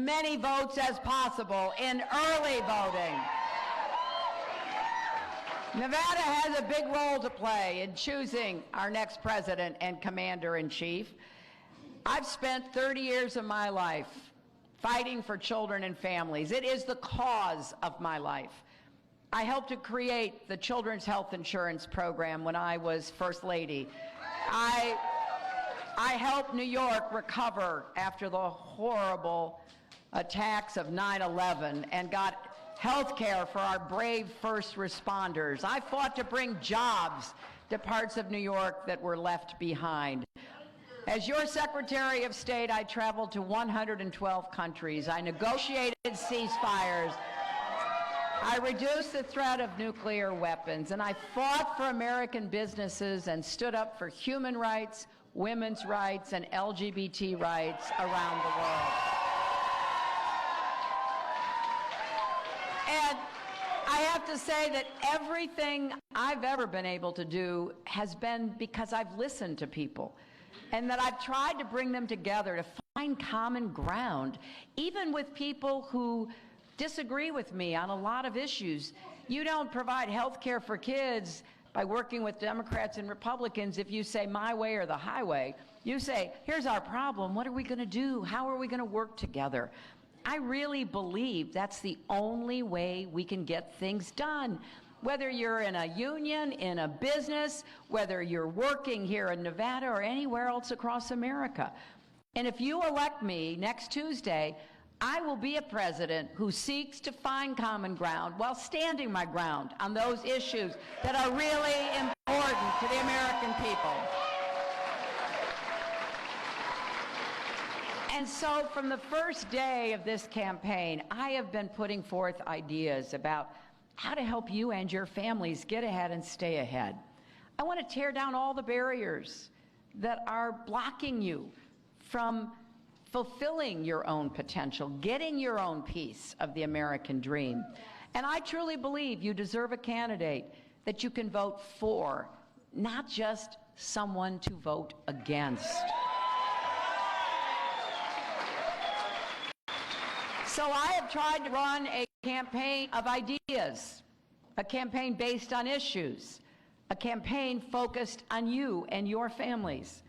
many votes as possible in early voting. Nevada has a big role to play in choosing our next president and commander-in-chief. I've spent 30 years of my life fighting for children and families. It is the cause of my life. I helped to create the Children's Health Insurance Program when I was First Lady. I helped New York recover after the horrible attacks of 9/11 and got health care for our brave first responders. I fought to bring jobs to parts of New York that were left behind. As your Secretary of State, I traveled to 112 countries. I negotiated ceasefires. I reduced the threat of nuclear weapons, and I fought for American businesses and stood up for human rights, women's rights, and LGBT rights around the world. And I have to say that everything I've ever been able to do has been because I've listened to people, and that I've tried to bring them together to find common ground, even with people who disagree with me on a lot of issues. You don't provide health care for kids by working with Democrats and Republicans if you say my way or the highway. You say, here's our problem, what are we going to do? How are we going to work together? I really believe that's the only way we can get things done. Whether you're in a union, in a business, whether you're working here in Nevada or anywhere else across America. And if you elect me next Tuesday, I will be a president who seeks to find common ground while standing my ground on those issues that are really important to the American people. And so from the first day of this campaign, I have been putting forth ideas about how to help you and your families get ahead and stay ahead. I want to tear down all the barriers that are blocking you from fulfilling your own potential, getting your own piece of the American dream. And I truly believe you deserve a candidate that you can vote for, not just someone to vote against. So I have tried to run a campaign of ideas, a campaign based on issues, a campaign focused on you and your families.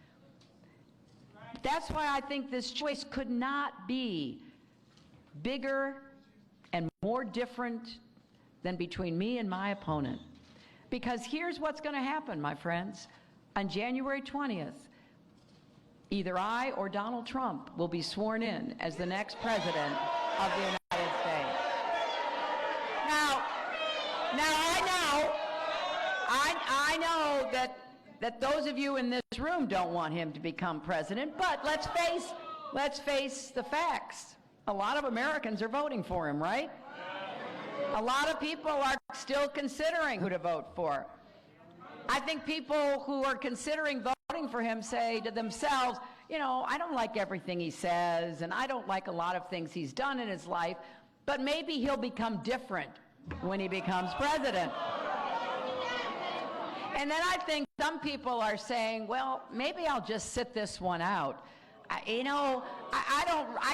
That's why I think this choice could not be bigger and more different than between me and my opponent. Because here's what's going to happen, my friends. On January 20th, either I or Donald Trump will be sworn in as the next president of the United States. Now I know that those of you in this room don't want him to become president, but let's face the facts. A lot of Americans are voting for him, right? A lot of people are still considering who to vote for. I think people who are considering voting for him say to themselves, you know, I don't like everything he says, and I don't like a lot of things he's done in his life, but maybe he'll become different when he becomes president. And then I think some people are saying, well, maybe I'll just sit this one out. I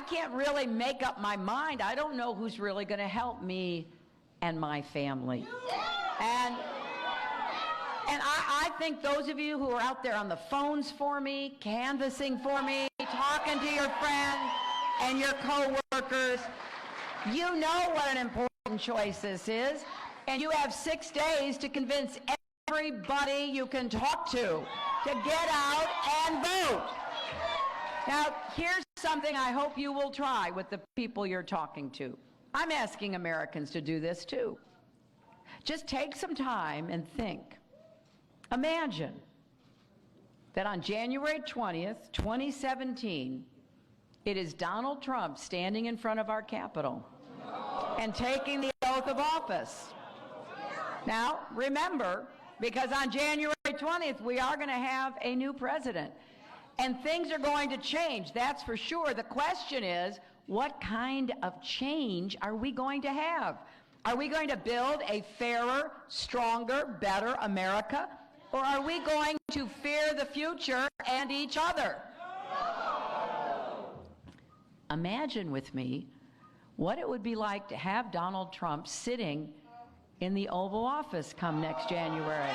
can't really make up my mind. I don't know who's really going to help me and my family. And I think those of you who are out there on the phones for me, canvassing for me, talking to your friends and your co-workers, you know what an important choice this is, and you have 6 days to convince everybody you can talk to get out and vote. Now, here's something I hope you will try with the people you're talking to. I'm asking Americans to do this too. Just take some time and think. Imagine that on January 20th, 2017, it is Donald Trump standing in front of our Capitol and taking the oath of office. Now, remember, because on January 20th, we are going to have a new president. And things are going to change, that's for sure. The question is, what kind of change are we going to have? Are we going to build a fairer, stronger, better America? Or are we going to fear the future and each other? Imagine with me what it would be like to have Donald Trump sitting in the Oval Office come next January.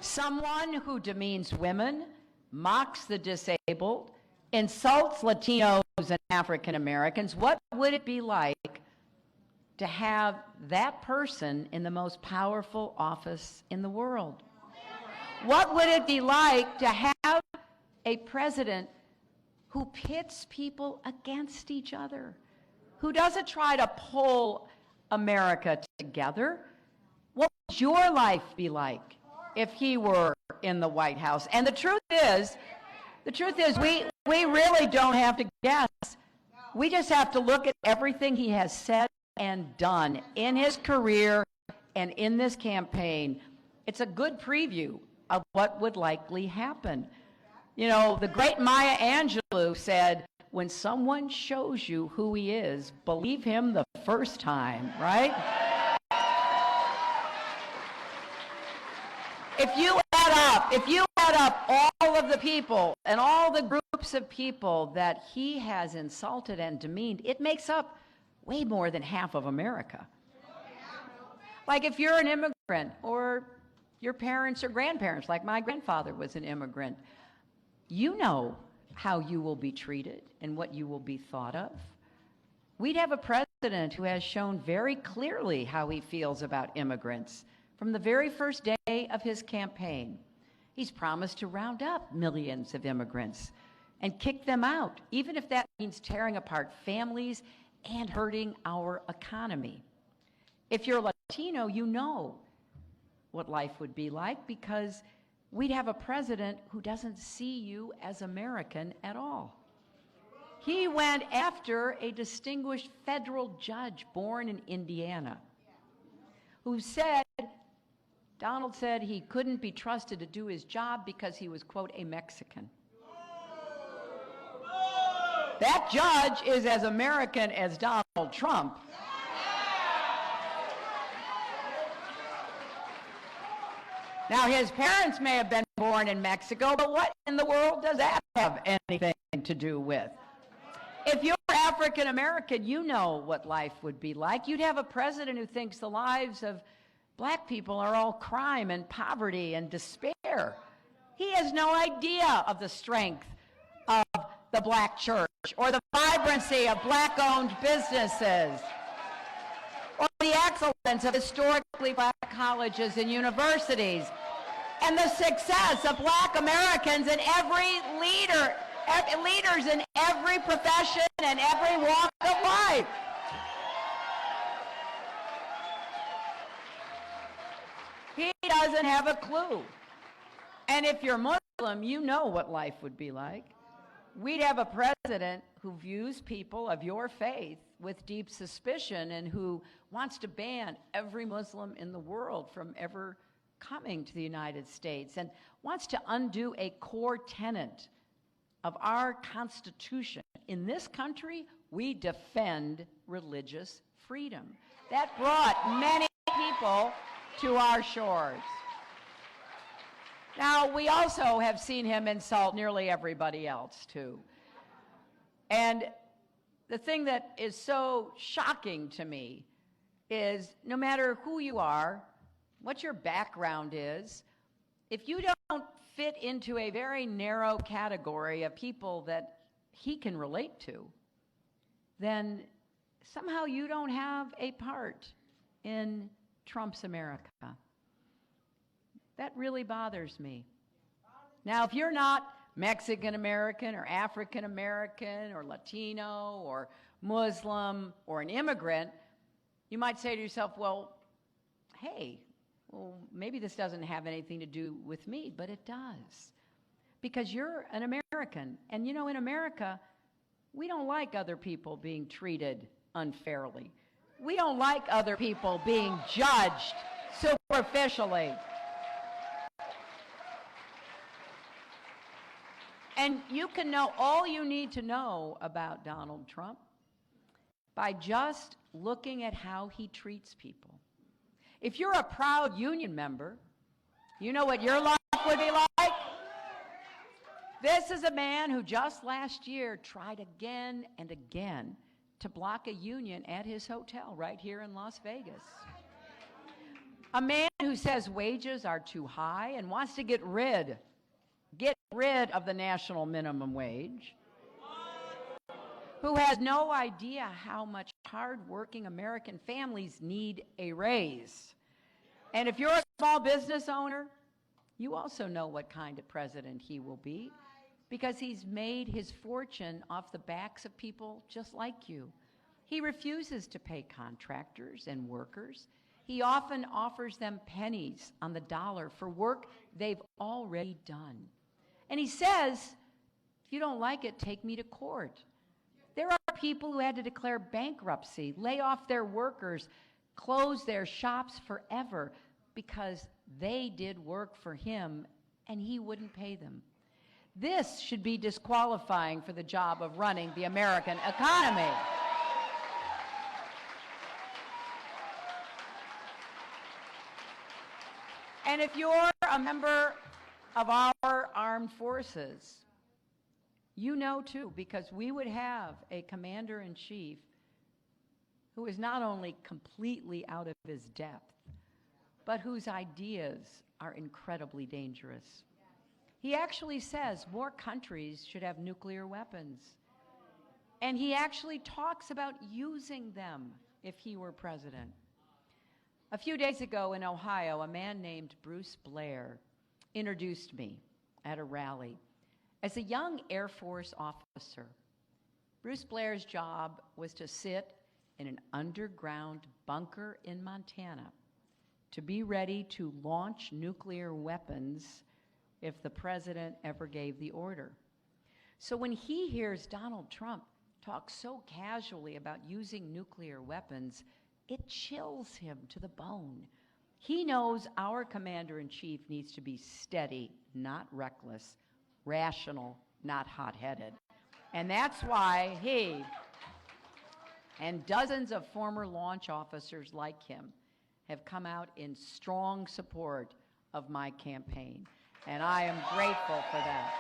Someone who demeans women, mocks the disabled, insults Latinos and African Americans. What would it be like to have that person in the most powerful office in the world? What would it be like to have a president who pits people against each other, who doesn't try to pull America together? What would your life be like if he were in the White House? And the truth is, we really don't have to guess. We just have to look at everything he has said and done in his career and in this campaign. It's a good preview of what would likely happen. You know, the great Maya Angelou said, when someone shows you who he is, believe him the first time, right? If you add up all of the people and all the groups of people that he has insulted and demeaned, it makes up way more than half of America. Like if you're an immigrant, or your parents or grandparents, like my grandfather was an immigrant, you know how you will be treated and what you will be thought of. We'd have a president who has shown very clearly how he feels about immigrants from the very first day of his campaign. He's promised to round up millions of immigrants and kick them out, even if that means tearing apart families and hurting our economy. If you're Latino, you know what life would be like, because we'd have a president who doesn't see you as American at all. He went after a distinguished federal judge born in Indiana who said, Donald said he couldn't be trusted to do his job because he was, quote, a Mexican. That judge is as American as Donald Trump. Now, his parents may have been born in Mexico, but what in the world does that have anything to do with? If you're African American, you know what life would be like. You'd have a president who thinks the lives of black people are all crime and poverty and despair. He has no idea of the strength of the black church or the vibrancy of black-owned businesses or the excellence of historically black colleges and universities, and the success of black Americans and leaders in every profession and every walk of life. He doesn't have a clue. And if you're Muslim, you know what life would be like. We'd have a president who views people of your faith with deep suspicion and who wants to ban every Muslim in the world from ever coming to the United States, and wants to undo a core tenet of our Constitution. In this country, we defend religious freedom. That brought many people to our shores. Now, we also have seen him insult nearly everybody else, too. And the thing that is so shocking to me is no matter who you are, what your background is, if you don't fit into a very narrow category of people that he can relate to, then somehow you don't have a part in Trump's America. That really bothers me. Now, if you're not Mexican American or African American or Latino or Muslim or an immigrant, you might say to yourself, well, hey, well, maybe this doesn't have anything to do with me, but it does. Because you're an American. And you know, in America, we don't like other people being treated unfairly. We don't like other people being judged superficially. And you can know all you need to know about Donald Trump by just looking at how he treats people. If you're a proud union member, you know what your life would be like? This is a man who just last year tried again and again to block a union at his hotel right here in Las Vegas. A man who says wages are too high and wants to get rid of the national minimum wage, who has no idea how much hard-working American families need a raise. And if you're a small business owner, you also know what kind of president he will be, because he's made his fortune off the backs of people just like you. He refuses to pay contractors and workers. He often offers them pennies on the dollar for work they've already done. And he says, if you don't like it, take me to court. There are people who had to declare bankruptcy, lay off their workers, close their shops forever because they did work for him and he wouldn't pay them. This should be disqualifying for the job of running the American economy. And if you're a member of our armed forces, you know too, because we would have a commander-in-chief who is not only completely out of his depth, but whose ideas are incredibly dangerous. He actually says more countries should have nuclear weapons. And he actually talks about using them if he were president. A few days ago in Ohio, a man named Bruce Blair introduced me at a rally as a young Air Force officer. Bruce Blair's job was to sit in an underground bunker in Montana to be ready to launch nuclear weapons if the president ever gave the order. So when he hears Donald Trump talk so casually about using nuclear weapons, it chills him to the bone. He knows our commander-in-chief needs to be steady, not reckless, rational, not hot-headed. And that's why he and dozens of former launch officers like him have come out in strong support of my campaign. And I am grateful for that.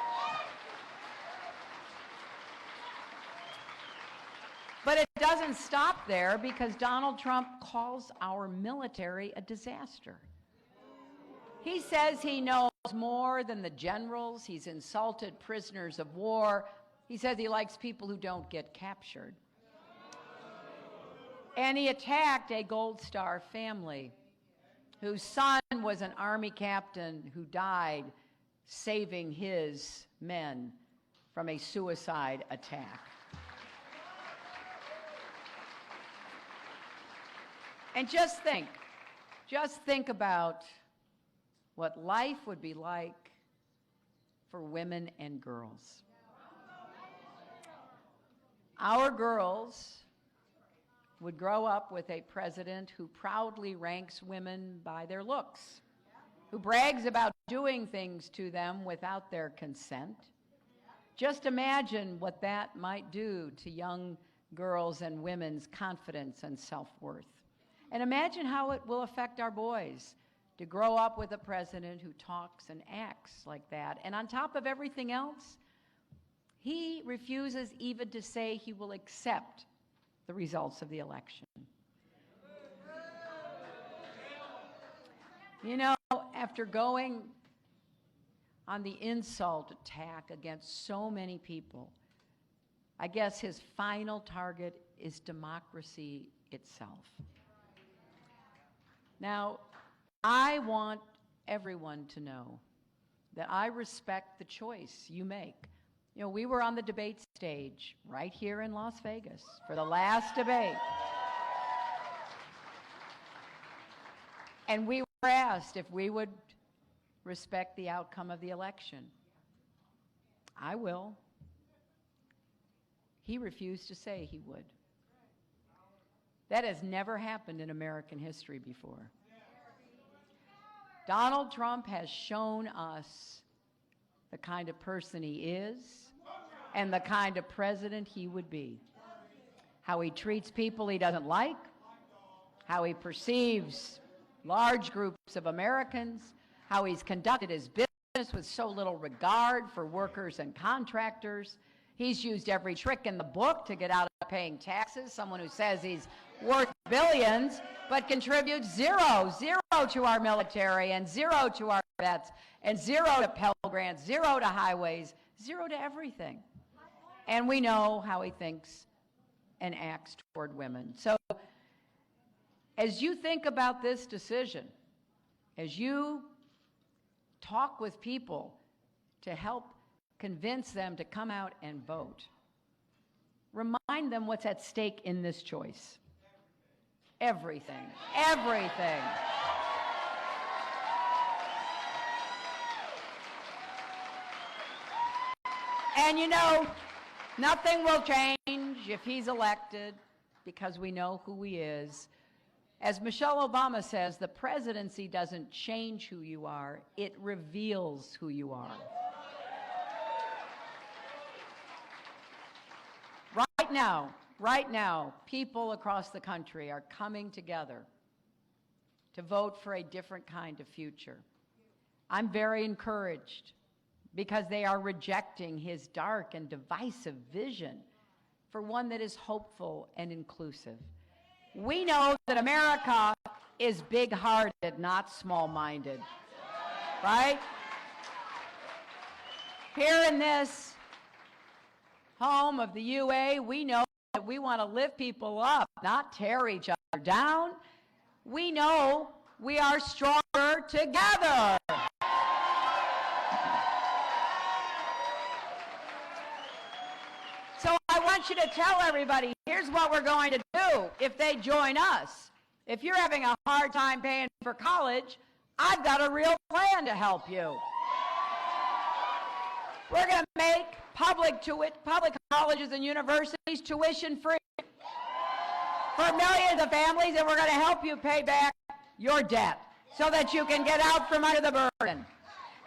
But it doesn't stop there, because Donald Trump calls our military a disaster. He says he knows more than the generals. He's insulted prisoners of war. He says he likes people who don't get captured. And he attacked a Gold Star family whose son was an Army captain who died saving his men from a suicide attack. And just think about what life would be like for women and girls. Our girls would grow up with a president who proudly ranks women by their looks, who brags about doing things to them without their consent. Just imagine what that might do to young girls and women's confidence and self-worth. And imagine how it will affect our boys to grow up with a president who talks and acts like that. And on top of everything else, he refuses even to say he will accept the results of the election. You know, after going on the insult attack against so many people, I guess his final target is democracy itself. Now, I want everyone to know that I respect the choice you make. You know, we were on the debate stage right here in Las Vegas for the last debate. And we were asked if we would respect the outcome of the election. I will. He refused to say he would. That has never happened in American history before. Donald Trump has shown us the kind of person he is and the kind of president he would be. How he treats people he doesn't like, how he perceives large groups of Americans, how he's conducted his with so little regard for workers and contractors. He's used every trick in the book to get out of paying taxes. Someone who says he's worth billions, but contributes zero to our military, and zero to our vets, and zero to Pell Grants, zero to highways, zero to everything. And we know how he thinks and acts toward women. So as you think about this decision, as you talk with people to help convince them to come out and vote, remind them what's at stake in this choice. Everything. Everything. And you know, nothing will change if he's elected, because we know who he is. As Michelle Obama says, the presidency doesn't change who you are, it reveals who you are. Right now, people across the country are coming together to vote for a different kind of future. I'm very encouraged because they are rejecting his dark and divisive vision for one that is hopeful and inclusive. We know that America is big-hearted, not small-minded, right? Here in this home of the UA, we know that we want to lift people up, not tear each other down. We know we are stronger together. So I want you to tell everybody, here's what we're going to do if they join us. If you're having a hard time paying for college, I've got a real plan to help you. We're going to make public colleges and universities tuition free for millions of families, and we're going to help you pay back your debt so that you can get out from under the burden.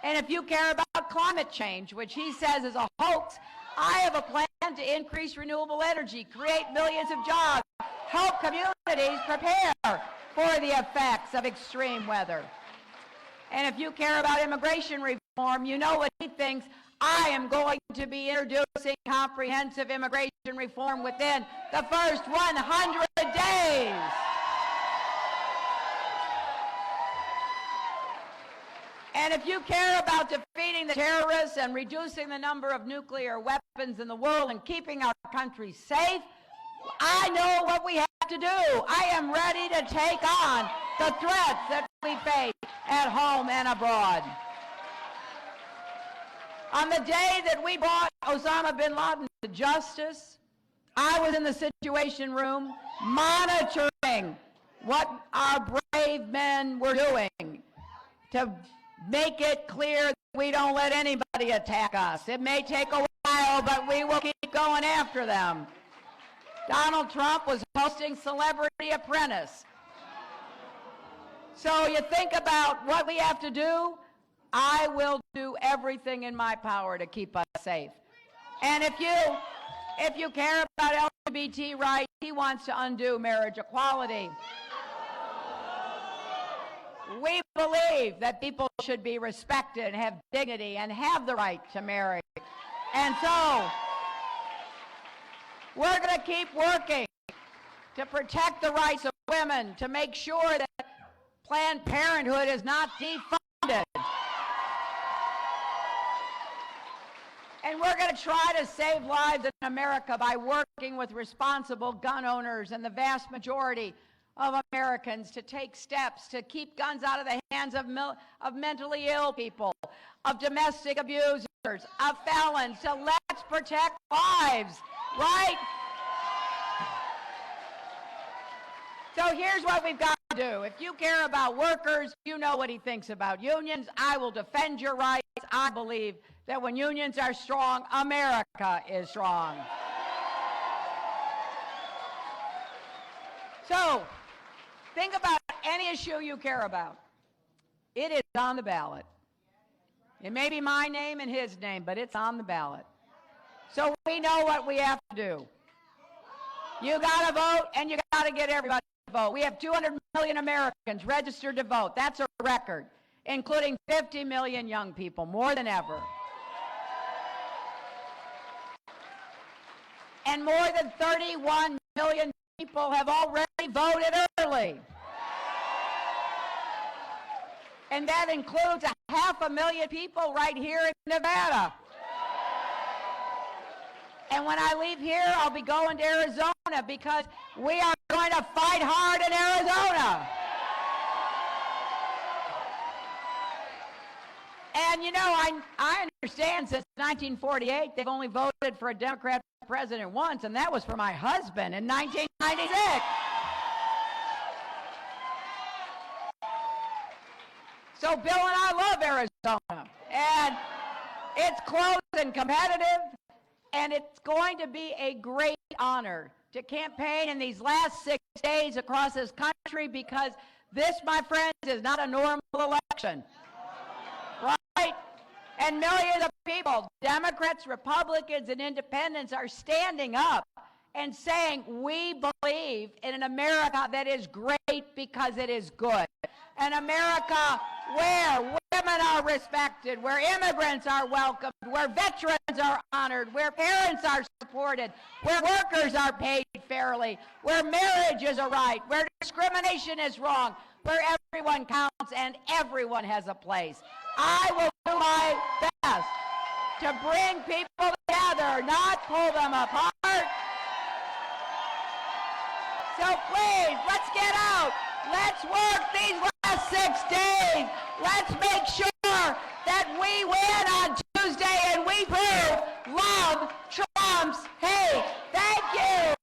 And if you care about climate change, which he says is a hoax, I have a plan to increase renewable energy, create millions of jobs, help communities prepare for the effects of extreme weather. And if you care about immigration reform, you know what he thinks. I am going to be introducing comprehensive immigration reform within the first 100 days. And if you care about defeating the terrorists and reducing the number of nuclear weapons in the world and keeping our country safe, I know what we have to do. I am ready to take on the threats that we face at home and abroad. On the day that we brought Osama bin Laden to justice, I was in the Situation Room monitoring what our brave men were doing to make it clear that we don't let anybody attack us. It may take a while, but we will keep going after them. Donald Trump was hosting Celebrity Apprentice. So you think about what we have to do. I will do everything in my power to keep us safe. And if you care about LGBT rights, he wants to undo marriage equality. We believe that people should be respected and have dignity and have the right to marry. And so we're going to keep working to protect the rights of women, to make sure that Planned Parenthood is not defunded. And we're going to try to save lives in America by working with responsible gun owners and the vast majority of Americans to take steps to keep guns out of the hands of mentally ill people, of domestic abusers, of felons. So let's protect lives, right? So here's what we've got to do. If you care about workers, you know what he thinks about unions. I will defend your rights. I believe that when unions are strong, America is strong. So think about any issue you care about. It is on the ballot. It may be my name and his name, but it's on the ballot. So we know what we have to do. You got to vote, and you got to get everybody to vote. We have 200 million Americans registered to vote. That's a record. including 50 million young people, more than ever. And more than 31 million people have already voted early. And that includes 500,000 people right here in Nevada. And when I leave here, I'll be going to Arizona because we are going to fight hard in Arizona. And you know, I understand since 1948, they've only voted for a Democrat president once, and that was for my husband in 1996. So Bill and I love Arizona, and it's close and competitive, and it's going to be a great honor to campaign in these last 6 days across this country, because this, my friends, is not a normal election, right? And millions of people, Democrats, Republicans, and independents, are standing up and saying, we believe in an America that is great because it is good. An America where women are respected, where immigrants are welcomed, where veterans are honored, where parents are supported, where workers are paid fairly, where marriage is a right, where discrimination is wrong, where everyone counts and everyone has a place. I will do my best to bring people together, not pull them apart. So please, let's get out. Let's work these last 6 days. Let's make sure that we win on Tuesday and we prove love trumps hate. Thank you.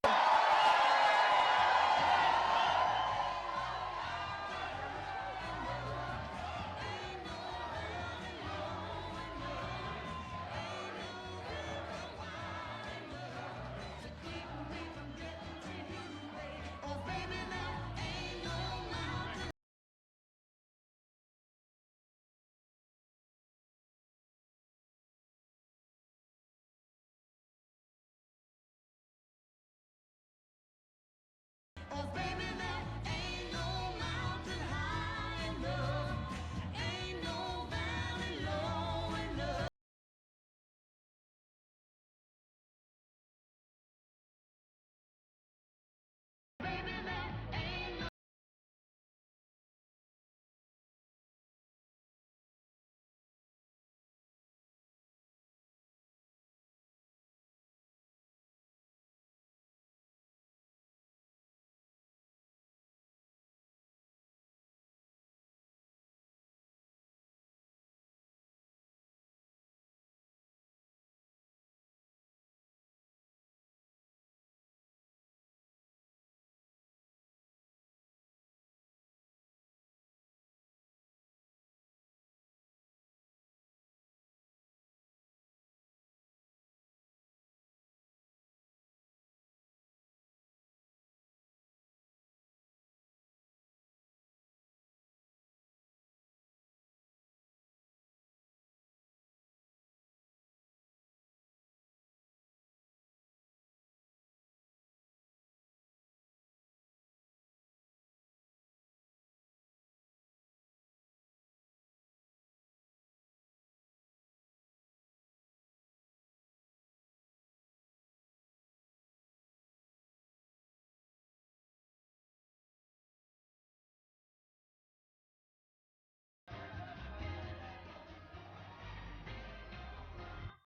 Oh, baby.